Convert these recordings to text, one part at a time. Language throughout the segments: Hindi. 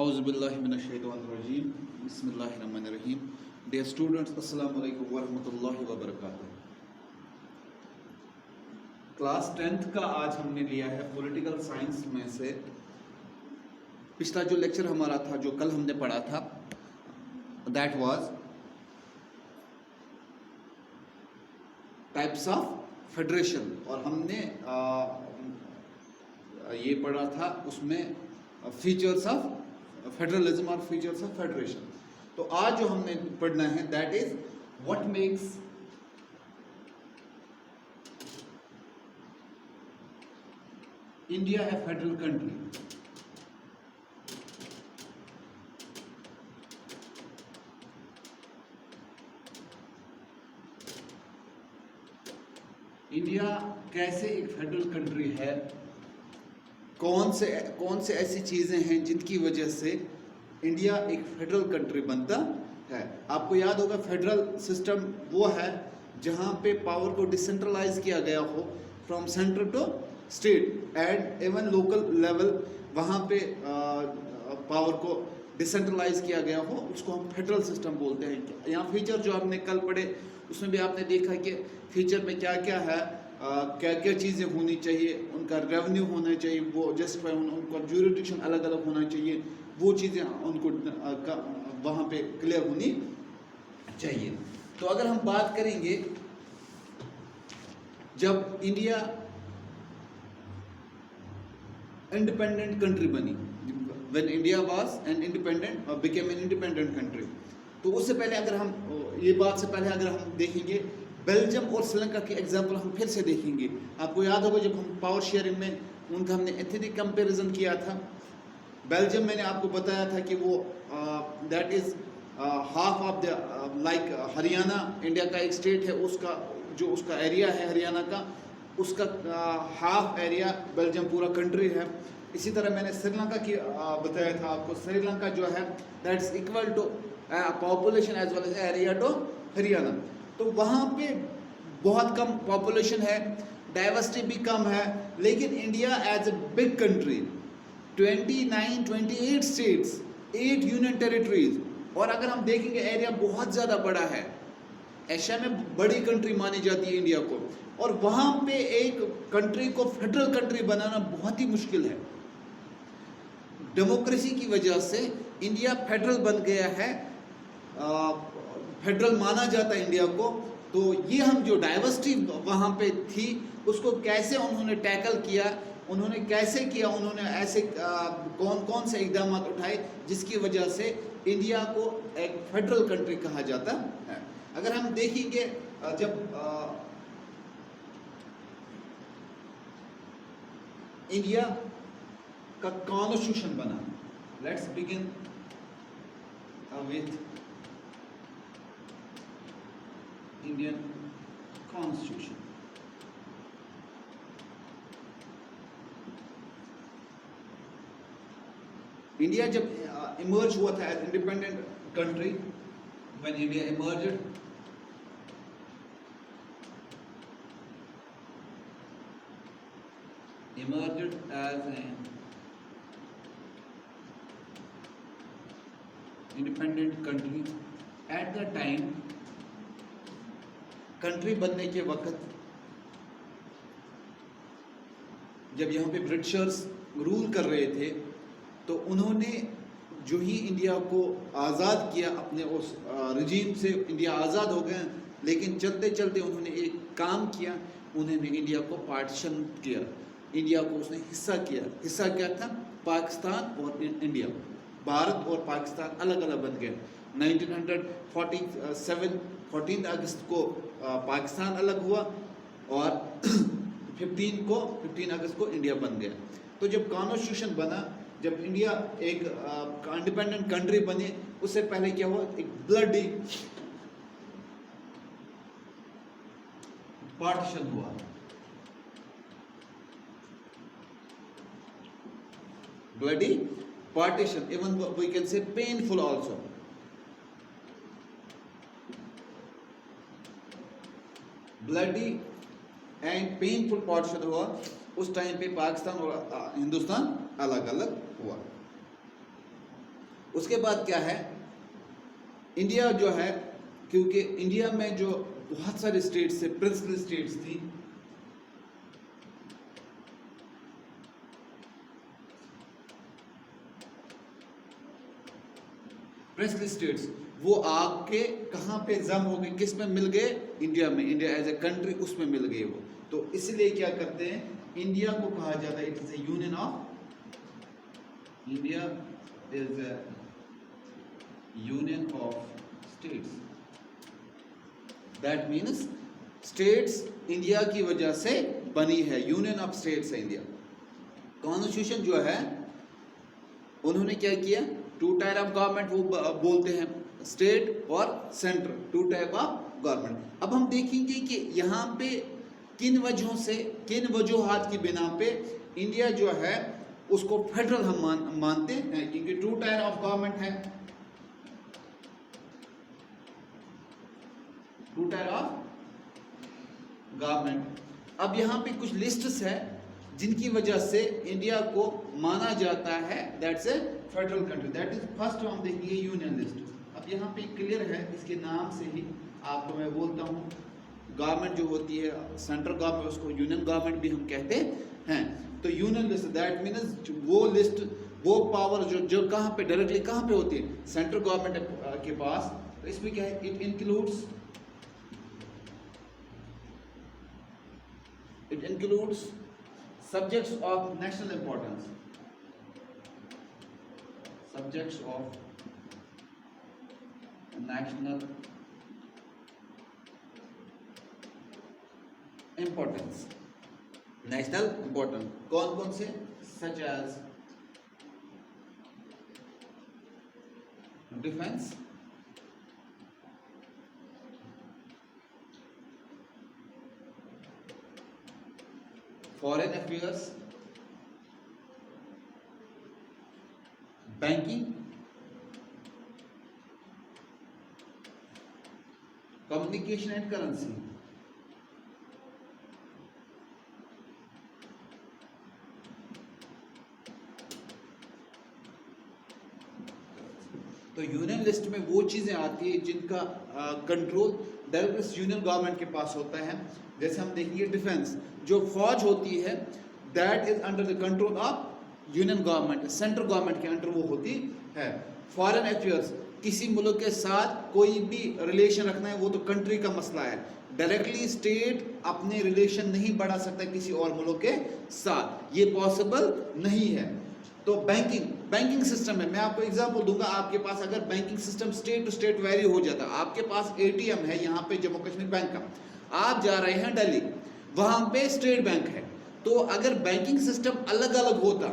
औज़ुबिल्लाहिमिनश्शैतानिर्रजीम बिस्मिल्लाहिर्रहमानिर्रहीम। डियर स्टूडेंट्स, अस्सलामु अलैकुम वरहमतुल्लाहि वबरकातुहू। क्लास 10th का आज हमने लिया है पॉलिटिकल साइंस में से पिछला जो लेक्चर हमारा था, जो कल हमने पढ़ा था, that was types of federation, और हमने ये पढ़ा था उसमें फीचर्स ऑफ फेडरलिज्म और फीचर्स ऑफ फेडरेशन। तो आज जो हमने पढ़ना है that is what makes India A federal country. India कैसे एक फेडरल कंट्री है, कौन से ऐसी चीज़ें हैं जिनकी वजह से इंडिया एक फेडरल कंट्री बनता है। आपको याद होगा फेडरल सिस्टम वो है जहां पे पावर को डिसेंट्रलाइज किया गया हो from centre to state and even local level, वहां पे पावर को डिसेंट्रलाइज किया गया हो, उसको हम फेडरल सिस्टम बोलते हैं। यहाँ फीचर जो आपने कल पढ़े उसमें भी आपने देखा कि फीचर में क्या क्या है, क्या क्या चीज़ें होनी चाहिए, उनका रेवेन्यू होना चाहिए, वो जस्टिफाई, उनका ज्यूरिडिक्शन अलग अलग होना चाहिए, वो चीज़ें उनको वहाँ पे क्लियर होनी चाहिए। तो अगर हम बात करेंगे जब इंडिया इंडिपेंडेंट कंट्री बनी, when India was an independent और बिकेम एन इंडिपेंडेंट कंट्री, तो उससे पहले अगर हम ये बात से पहले अगर हम देखेंगे बेल्जियम और श्रीलंका की एग्जांपल हम फिर से देखेंगे। आपको याद होगा जब हम पावर शेयरिंग में उनका हमने एथनिक कंपैरिजन किया था। बेल्जियम मैंने आपको बताया था कि वो that is half of the like Haryana, India का एक स्टेट है, उसका जो उसका एरिया है हरियाणा का, उसका हाफ एरिया बेल्जियम पूरा कंट्री है। इसी तरह मैंने श्रीलंका की बताया था आपको, श्रीलंका जो है that is equal to population as well as area to Haryana. तो वहाँ पे बहुत कम पॉपुलेशन है, डाइवर्सिटी भी कम है, लेकिन India as a big country 28 states, 8 union territories, और अगर हम देखेंगे एरिया बहुत ज़्यादा बड़ा है, एशिया में बड़ी कंट्री मानी जाती है इंडिया को, और वहाँ पे एक कंट्री को फेडरल कंट्री बनाना बहुत ही मुश्किल है। डेमोक्रेसी की वजह से इंडिया फेडरल बन गया है, फेडरल माना जाता है इंडिया को। तो ये हम जो डाइवर्सिटी वहाँ पे थी उसको कैसे उन्होंने टैकल किया, उन्होंने कैसे किया, उन्होंने ऐसे कौन कौन से इकदाम उठाए जिसकी वजह से इंडिया को एक फेडरल कंट्री कहा जाता है। अगर हम देखेंगे जब इंडिया का कॉन्स्टिट्यूशन बना, let's begin with Indian constitution. India जब इमर्ज हुआ था as independent country, when India emerged, as an independent country, at the time country बनने के वक्त जब यहाँ पे ब्रिटिशर्स रूल कर रहे थे, तो उन्होंने जो ही इंडिया को आज़ाद किया अपने उस रिजीम से, इंडिया आज़ाद हो गया, लेकिन चलते चलते उन्होंने एक काम किया, उन्होंने इंडिया को पार्टीशन किया, इंडिया को उसने हिस्सा किया। हिस्सा क्या था? पाकिस्तान और इंडिया, भारत और पाकिस्तान अलग अलग बन गए। 1947 14 अगस्त को पाकिस्तान अलग हुआ और 15 अगस्त को इंडिया बन गया। तो जब कॉन्स्टिट्यूशन बना, जब इंडिया एक इंडिपेंडेंट कंट्री बने, उससे पहले क्या हुआ? एक ब्लडी पार्टीशन हुआ। Bloody partition, even we can say painful also. Bloody and painful partition हुआ। उस टाइम पे पाकिस्तान और हिंदुस्तान अलग अलग हुआ। उसके बाद क्या है, इंडिया जो है, क्योंकि इंडिया में जो बहुत सारे स्टेट्स थे, प्रिंसली स्टेट्स थी, प्रिंसली स्टेट्स, वो आके कहाँ पे जम हो गए, किस में मिल गए, इंडिया में, इंडिया एज ए कंट्री उसमें मिल गए वो। तो इसलिए क्या करते हैं, इंडिया को कहा जाता है, it is A union of, India is A union of states. That means states India की वजह से बनी है, यूनियन ऑफ स्टेट्स है इंडिया। कॉन्स्टिट्यूशन जो है उन्होंने क्या किया, टू टाइप ऑफ गवर्नमेंट वो बोलते हैं, स्टेट और centre, two type of government. अब हम देखेंगे कि यहाँ पे किन वजहों से, किन वजूहात की बिना पे इंडिया जो है उसको फेडरल हम मानते हैं, क्योंकि टू टायर ऑफ गवर्नमेंट है, टू टायर ऑफ गवर्नमेंट। अब यहाँ पे कुछ लिस्ट्स है जिनकी वजह से इंडिया को माना जाता है that's a federal country. That is first हम देखेंगे यूनियन लिस्ट। अब यहाँ पे क्लियर है, इसके नाम से ही आपको मैं बोलता हूँ, गवर्नमेंट जो होती है सेंट्रल गवर्नमेंट, उसको यूनियन गवर्नमेंट भी हम कहते हैं। तो यूनियन लिस्ट दैट मीन्स वो लिस्ट, वो पावर जो कहाँ पे डायरेक्टली कहाँ पे होती है, सेंट्रल गवर्नमेंट के पास। तो इसमें क्या है, it includes subjects of national importance, subjects of national importance, national importance कौन कौन से, such as defense, foreign affairs, banking, communication and currency। तो यूनियन लिस्ट में वो चीजें आती है जिनका कंट्रोल डायरेक्ट यूनियन गवर्नमेंट के पास होता है। जैसे हम देखेंगे डिफेंस, जो फौज होती है that is under the control of union government, central government के अंडर वो होती है। फॉरेन अफेयर्स, किसी मुल्क के साथ कोई भी रिलेशन रखना है वो तो कंट्री का मसला है, डायरेक्टली स्टेट अपने रिलेशन नहीं बढ़ा सकता किसी और मुल्क के साथ, ये पॉसिबल नहीं है। तो बैंकिंग सिस्टम है, मैं आपको एग्जांपल दूंगा, आपके पास अगर banking system state to state vary हो जाता, आपके पास एटीएम है यहाँ पे जम्मू कश्मीर बैंक का, आप जा रहे हैं दिल्ली, वहां पे स्टेट बैंक है, तो अगर बैंकिंग सिस्टम अलग अलग होता,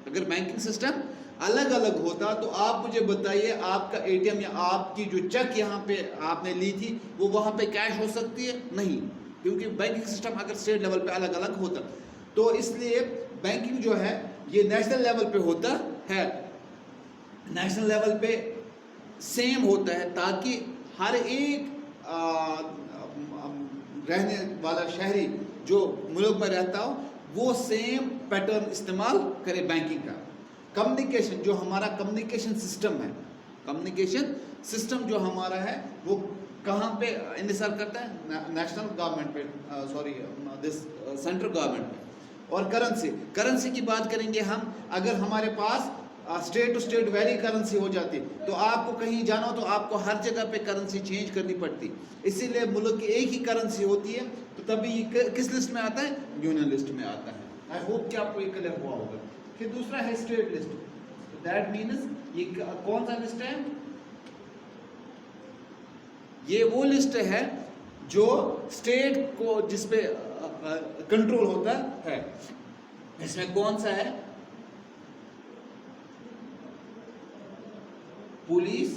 अगर बैंकिंग सिस्टम अलग अलग होता तो आप मुझे बताइए, आपका एटीएम या आपकी जो चेक यहाँ पे आपने ली थी वो वहां पे कैश हो सकती है? नहीं, क्योंकि बैंकिंग सिस्टम अगर स्टेट लेवल पे अलग अलग होता। तो इसलिए बैंकिंग जो है ये नेशनल लेवल पे होता है, नेशनल लेवल पे सेम होता है, ताकि हर एक रहने वाला शहरी जो मुल्क में रहता हो वो सेम पैटर्न इस्तेमाल करे बैंकिंग का। कम्युनिकेशन, जो हमारा कम्युनिकेशन सिस्टम है, कम्युनिकेशन सिस्टम जो हमारा है वो कहाँ पे इंहिसार करता है? नेशनल गवर्नमेंट पे, सॉरी दिस सेंट्रल गवर्नमेंट पे। और करेंसी की बात करेंगे हम, अगर हमारे पास state to state vary currency हो जाती तो आपको कहीं जाना हो तो आपको हर जगह पे करेंसी चेंज करनी पड़ती, इसीलिए मुल्क की एक ही करेंसी होती है, तो तभी ये किस लिस्ट में आता है? यूनियन लिस्ट में आता है। आई होप कि आपको ये क्लियर हुआ होगा। फिर दूसरा है स्टेट लिस्ट, दैट मीन्स ये कौन सा लिस्ट है? ये वो लिस्ट है जो स्टेट को जिसपे कंट्रोल होता है। इसमें कौन सा है? Police,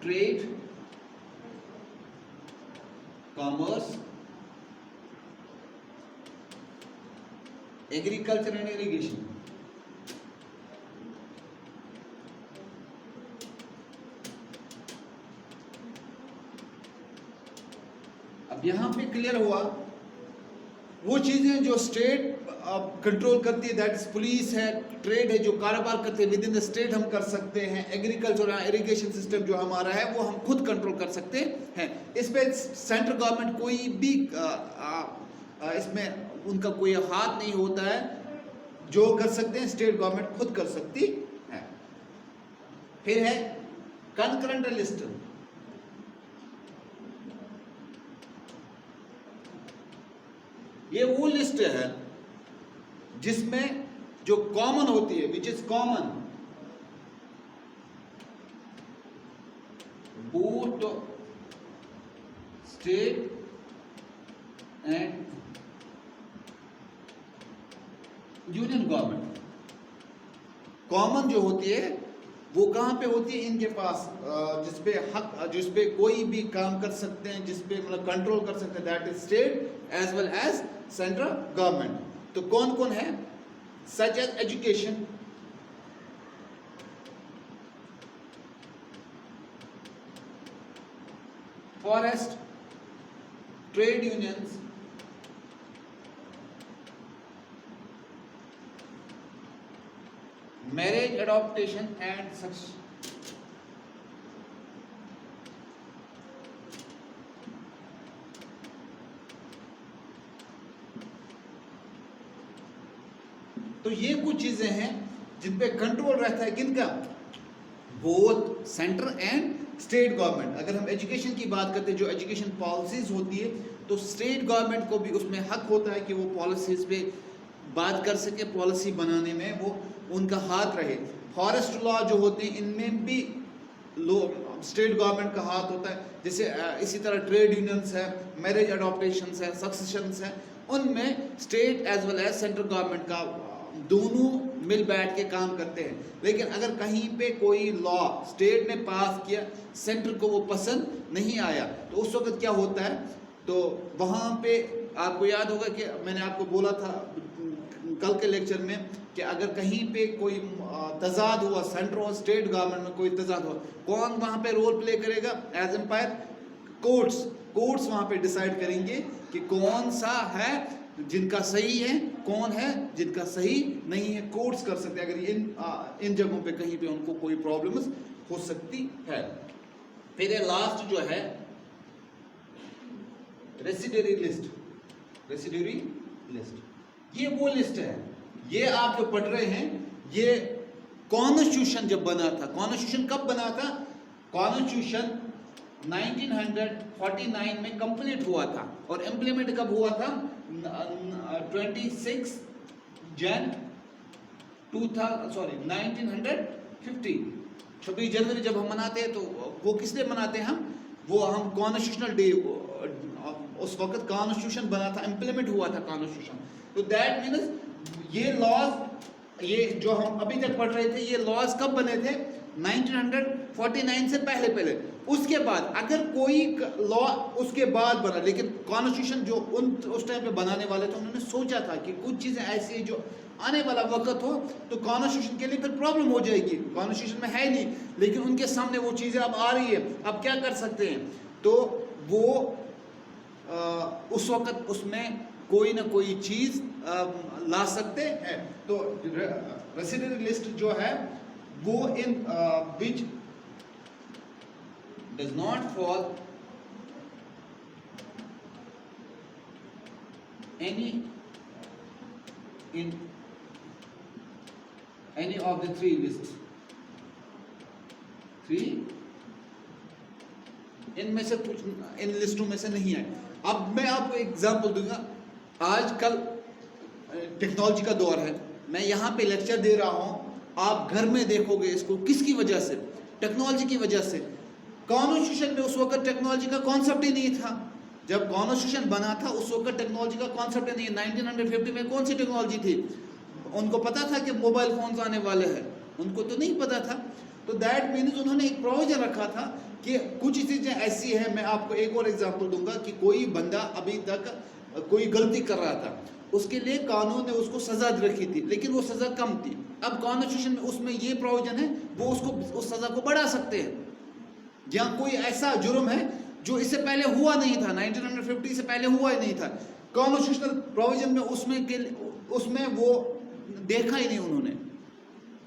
trade, commerce, agriculture and irrigation. अब यहां पे क्लियर हुआ वो चीजें जो स्टेट कंट्रोल करती है, दैट इज पुलिस है, ट्रेड है, जो कारोबार करते हैं विद इन द स्टेट हम कर सकते हैं, एग्रीकल्चर इरिगेशन सिस्टम जो हमारा है वो हम खुद कंट्रोल कर सकते हैं। इस पे सेंट्रल गवर्नमेंट कोई भी इसमें उनका कोई हाथ नहीं होता है, जो कर सकते हैं स्टेट गवर्नमेंट खुद कर सकती है। फिर है कंकरेंट लिस्ट। ये वो लिस्ट है जिसमें जो कॉमन होती है, which is common both state and union government. Common जो होती है वो कहां पे होती है, इनके पास जिसपे हक, जिसपे कोई भी काम कर सकते हैं, जिसपे मतलब कंट्रोल कर सकते हैं, that is state as well as central government. तो कौन कौन है, such as education, forest, trade unions, marriage adoptation and succession. तो ये कुछ चीजें हैं जिन पे कंट्रोल रहता है, किनका, both centre and state government. अगर हम एजुकेशन की बात करते हैं, जो एजुकेशन पॉलिसीज होती है, तो स्टेट गवर्नमेंट को भी उसमें हक होता है कि वो पॉलिसीज पे बात कर सके, पॉलिसी बनाने में वो उनका हाथ रहे। फॉरेस्ट लॉ जो होते हैं इनमें भी स्टेट गवर्नमेंट का हाथ होता है। जैसे इसी तरह ट्रेड यूनियंस है, मैरिज एडॉप्टेशन है, सक्सेशंस है, उनमें state as well as central government का दोनों मिल बैठ के काम करते हैं। लेकिन अगर कहीं पे कोई लॉ स्टेट ने पास किया, सेंटर को वो पसंद नहीं आया, तो उस वक्त क्या होता है, तो वहाँ पे आपको याद होगा कि मैंने आपको बोला था कल के लेक्चर में कि अगर कहीं पे कोई तजाद हुआ, सेंट्रल और स्टेट गवर्नमेंट में कोई तजाद हुआ, कौन वहाँ पे रोल प्ले करेगा एज एम्पायर, कोर्ट्स वहाँ पे डिसाइड करेंगे कि कौन सा है जिनका सही है, कौन है जिनका सही नहीं है। कोर्ट्स कर सकते हैं अगर इन जगहों पे कहीं पे उनको कोई प्रॉब्लम्स हो सकती है। फिर ये लास्ट जो है रेसिडरी लिस्ट, ये वो लिस्ट है, ये आप जो पढ़ रहे हैं, ये कॉन्स्टिट्यूशन जब बना था, कॉन्स्टिट्यूशन कब बना था, कॉन्स्टिट्यूशन 1949 में कंप्लीट हुआ था और इम्प्लीमेंट कब हुआ था, 26 जन 1950। 26 जनवरी जब हम मनाते हैं तो वो किस लिए मनाते हैं हम कॉन्स्टिट्यूशनल डे, उस वक्त कॉन्स्टिट्यूशन बना था, इम्प्लीमेंट हुआ था कॉन्स्टिट्यूशन। तो दैट मीन्स ये लॉज, ये जो हम अभी तक पढ़ रहे थे, ये लॉज कब बने थे, 1949 से पहले। उसके बाद अगर कोई लॉ उसके बाद बना, लेकिन कॉन्स्टिट्यूशन जो उस टाइम पे बनाने वाले थे, उन्होंने सोचा था कि कुछ चीज़ें ऐसी है जो आने वाला वक्त हो तो कॉन्स्टिट्यूशन के लिए फिर प्रॉब्लम हो जाएगी, कॉन्स्टिट्यूशन में है नहीं, लेकिन उनके सामने वो चीज़ें अब आ रही है, अब क्या कर सकते हैं, तो वो उस वक्त उसमें कोई ना कोई चीज़ ला सकते हैं। तो रेसिडेंट लिस्ट जो है वो in which does not fall any in any of the three list, इनमें से कुछ इन लिस्टों में से नहीं है। अब मैं आपको एग्जांपल दूंगा, आजकल टेक्नोलॉजी का दौर है, मैं यहाँ पे लेक्चर दे रहा हूँ, आप घर में देखोगे इसको, किसकी वजह से, टेक्नोलॉजी की वजह से। कॉन्स्टिट्यूशन में उस वक्त टेक्नोलॉजी का कॉन्सेप्ट ही नहीं था, जब कॉन्स्टिट्यूशन बना था उस वक्त टेक्नोलॉजी का कॉन्सेप्ट ही नहीं। 1950 में कौन सी टेक्नोलॉजी थी, उनको पता था कि मोबाइल फोन्स आने वाले हैं, उनको तो नहीं पता था। तो दैट मीन्स उन्होंने एक प्रोविजन रखा था कि कुछ चीज़ें ऐसी है, मैं आपको एक और एग्जांपल दूंगा कि कोई बंदा अभी तक कोई गलती कर रहा था, उसके लिए कानून ने उसको सजा रखी थी, लेकिन वो सजा कम थी। अब कॉन्स्टिट्यूशन में उसमें ये प्रोविजन है, वो उसको उस सजा को बढ़ा सकते हैं। जहाँ कोई ऐसा जुर्म है जो इससे पहले हुआ नहीं था, 1950 से पहले हुआ ही नहीं था, कॉन्स्टिट्यूशनल प्रोविजन में उसमें के उसमें वो देखा ही नहीं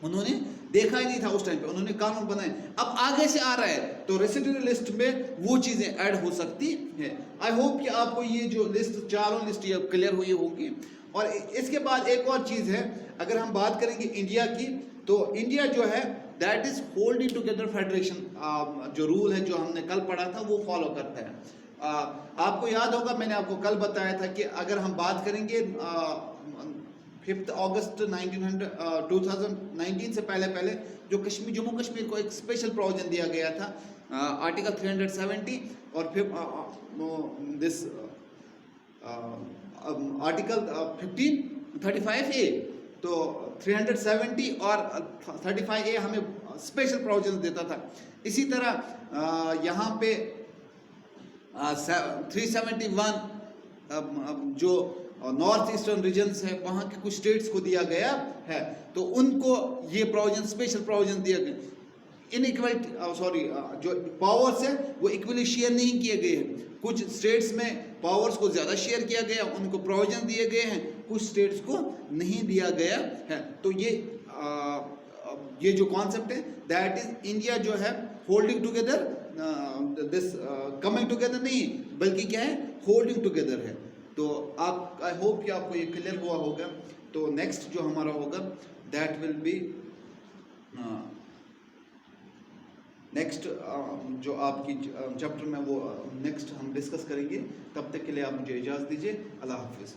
उन्होंने देखा ही नहीं था उस टाइम पे, उन्होंने कानून बनाए। अब आगे से आ रहा है तो रेसिडुअल लिस्ट में वो चीजें ऐड हो सकती है। आई होप कि आपको ये जो लिस्ट, चारों लिस्ट ये क्लियर हुई होगी। और इसके बाद एक और चीज है, अगर हम बात करेंगे इंडिया की, तो इंडिया जो है that is holding together federation, जो रूल है जो हमने कल पढ़ा था वो फॉलो करता है। आपको याद होगा मैंने आपको कल बताया था कि अगर हम बात करेंगे 5 अगस्त 2019 से पहले जो कश्मीर, जम्मू कश्मीर को एक स्पेशल प्रोविजन दिया गया था, आर्टिकल 370 और फिर दिस आर्टिकल 1535A, तो 370 और 35A हमें स्पेशल प्रोविजन देता था। इसी तरह यहाँ पे 371 जो नॉर्थ ईस्टर्न रीजन्स है वहाँ के कुछ स्टेट्स को दिया गया है, तो उनको ये प्रोविजन, स्पेशल प्रोविजन दिया गया। इनइक्वलिटी जो पावर्स है वो इक्वली शेयर नहीं किए गए हैं। कुछ स्टेट्स में पावर्स को ज़्यादा शेयर किया गया, उनको प्रोविजन दिए गए हैं, कुछ स्टेट्स को नहीं दिया गया है। तो ये जो कॉन्सेप्ट है दैट इज इंडिया जो है holding together, this coming together नहीं बल्कि क्या है, होल्डिंग टुगेदर है। तो आप, आई होप कि आपको ये क्लियर हुआ होगा। तो नेक्स्ट जो हमारा होगा दैट विल बी नेक्स्ट जो आपकी चैप्टर में वो नेक्स्ट हम डिस्कस करेंगे। तब तक के लिए आप मुझे इजाज़त दीजिए। अल्लाह हाफिज़।